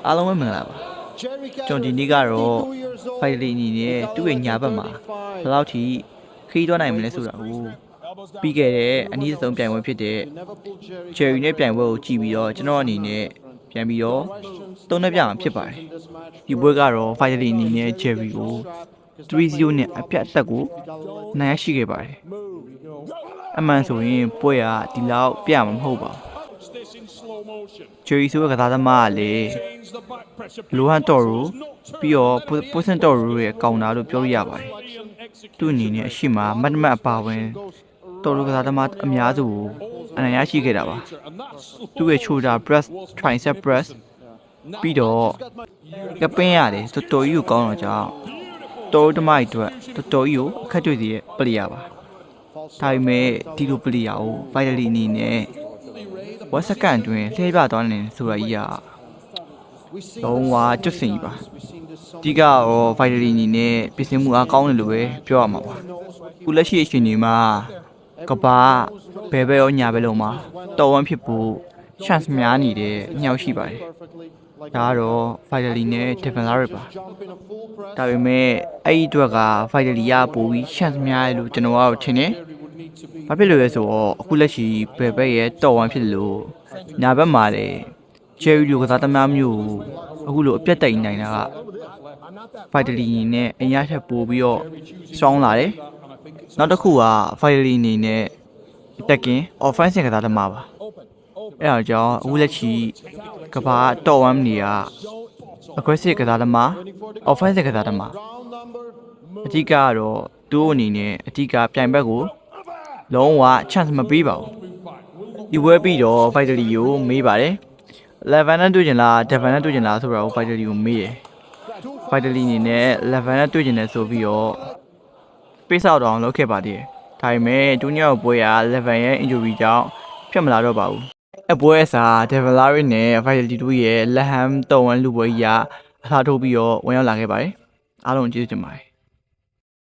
အားလုံးပဲမင်္ဂလာပါကျွန်တော်ဒီနေ့ကတော့ finally အနေနဲ့သူ့ရဲ့ညာဘက်မှာဘယ်လောက်ထိခရီးသွားနိုင်မလဲဆိုတာကိုပြီးခဲ့တဲ့အနည်းဆုံးပြိုင်ပွဲဖြစ်တဲ့ Cherry နဲ့ပြိုင်ပွဲကိုကြည့်ပြီးတော့ကျွန်တော်အနေနဲ့ပြန်ပြီးတော့သုံးနှက်ပြမှာဖြစ်ပါတယ်ဒီပွဲကတော့ finally အနေနဲ့ Cherry ကို 3-0 နဲ့အပြတ်အသတ်ကိုနိုင်ရရှိခဲ့ပါတယ်အမှန်ဆိုရင်ပွဲကဒီလောက်ပြမှာမဟုတ်ပါဘူးCherry ဆိုတဲ့ကစားသမားကလေလိုဟန်တော်ရူပြီးတော့ပိုစန်တော်ရူရဲ့ကောင်တာလို့ပြောလို့ရပါတယ်သူ့အနေနဲ့အရှိမမတ်မတ်အပါဝင်တော်ရူကစားသမားအများစုကိုအနိုင်ရရှိခဲ့တာပါသူ့ရဲ့ shoulder press tricep press ပြီးတော့ကပင်းရတယ်တော်တော်ကြီးကိုကောင်းတော့ကြောင်းတော်တမိုက်အတွက်တော်တော်ကြီးကိုအခက်တွေ့စေတဲ့ပလေယာပါဒါပေမဲ့ဒီလိုပလေယာကို finally အနေနဲ့ဝက်စကန်တွင်လှည့်ပြသွားနေဆိုရကြီးကလုံးဝကျွတ်စင်ကြီးပါဒီကတော့ finally အနေနဲ့ပြင်ဆင်မှုအားကောင်းတယ်လို့ပဲပြောရမှာပါခုလက်ရှိအချိန်ဒီမှာကဘာဘယ်ဘက်ရောညာဘက်လုံးမှာတော်ဝမ်းဖြစ်ဖို့ chance များနေတဲ့အမြောက်ရှိပါတယ်ဒါကတော့ finally နဲ့ develop ပါဒါပေမဲ့အဲ့ဒီအတွက်က finally ရပို့ပြီး chance များတယ်လို့ကျွန်တော်ကတော့ထင်တယ်ဘာဖြစ်လို့လဲဆိုတော့အခုလက်ရှိဘယ်ဘက်ရဲ့တော်ဝမ်းဖြစ်လို့ညာဘက်မှာလေ Cherry လူကစားသမားမျိုးအခုလိုအပြတ်တိုင်နိုင်တာက finally နဲ့အရာထက်ပိုပြီးတော့စောင်းလာတယ်နောက်တစ်ခုက finally အနေနဲ့တက်ကင် offensive ကစားသမားပါအဲ့ဒါကြောင့်အခုလက်ရှိကဘာတော်ဝမ်းနေက aggressive ကစားသမား offensive ကစားသမားအဓိကကတော့သူ့အနေနဲ့အဓိကပြိုင်ဘက်ကိုလုံးဝ chance မပေးပါဘူးဒီပွဲပြီးတော့ finally ကိုမေးပါတယ်11နဲ့တွေ့ကျင်လား Devon နဲ့တွေ့ကျင်လားဆိုတာကို finally ကိုမေးတယ် finally အနေနဲ့11နဲ့တွေ့ကျင်တယ်ဆိုပြီးတော့ space out အောင်လုပ်ခဲ့ပါသေးတယ်ဒါပေမဲ့ဒုညောက်ပွဲက11ရဲ့ injury ကြောင့်ဖြစ်မလာတော့ပါဘူးအပွဲအစား Develop နဲ့ finally တို့ရဲ့ Laham တော်ဝန်လူပွဲကြီးကအထားထိုးပြီးတော့ဝင်ရောက်လာခဲ့ပါတယ်အားလုံးကျေးဇူးတင်ပါတယ်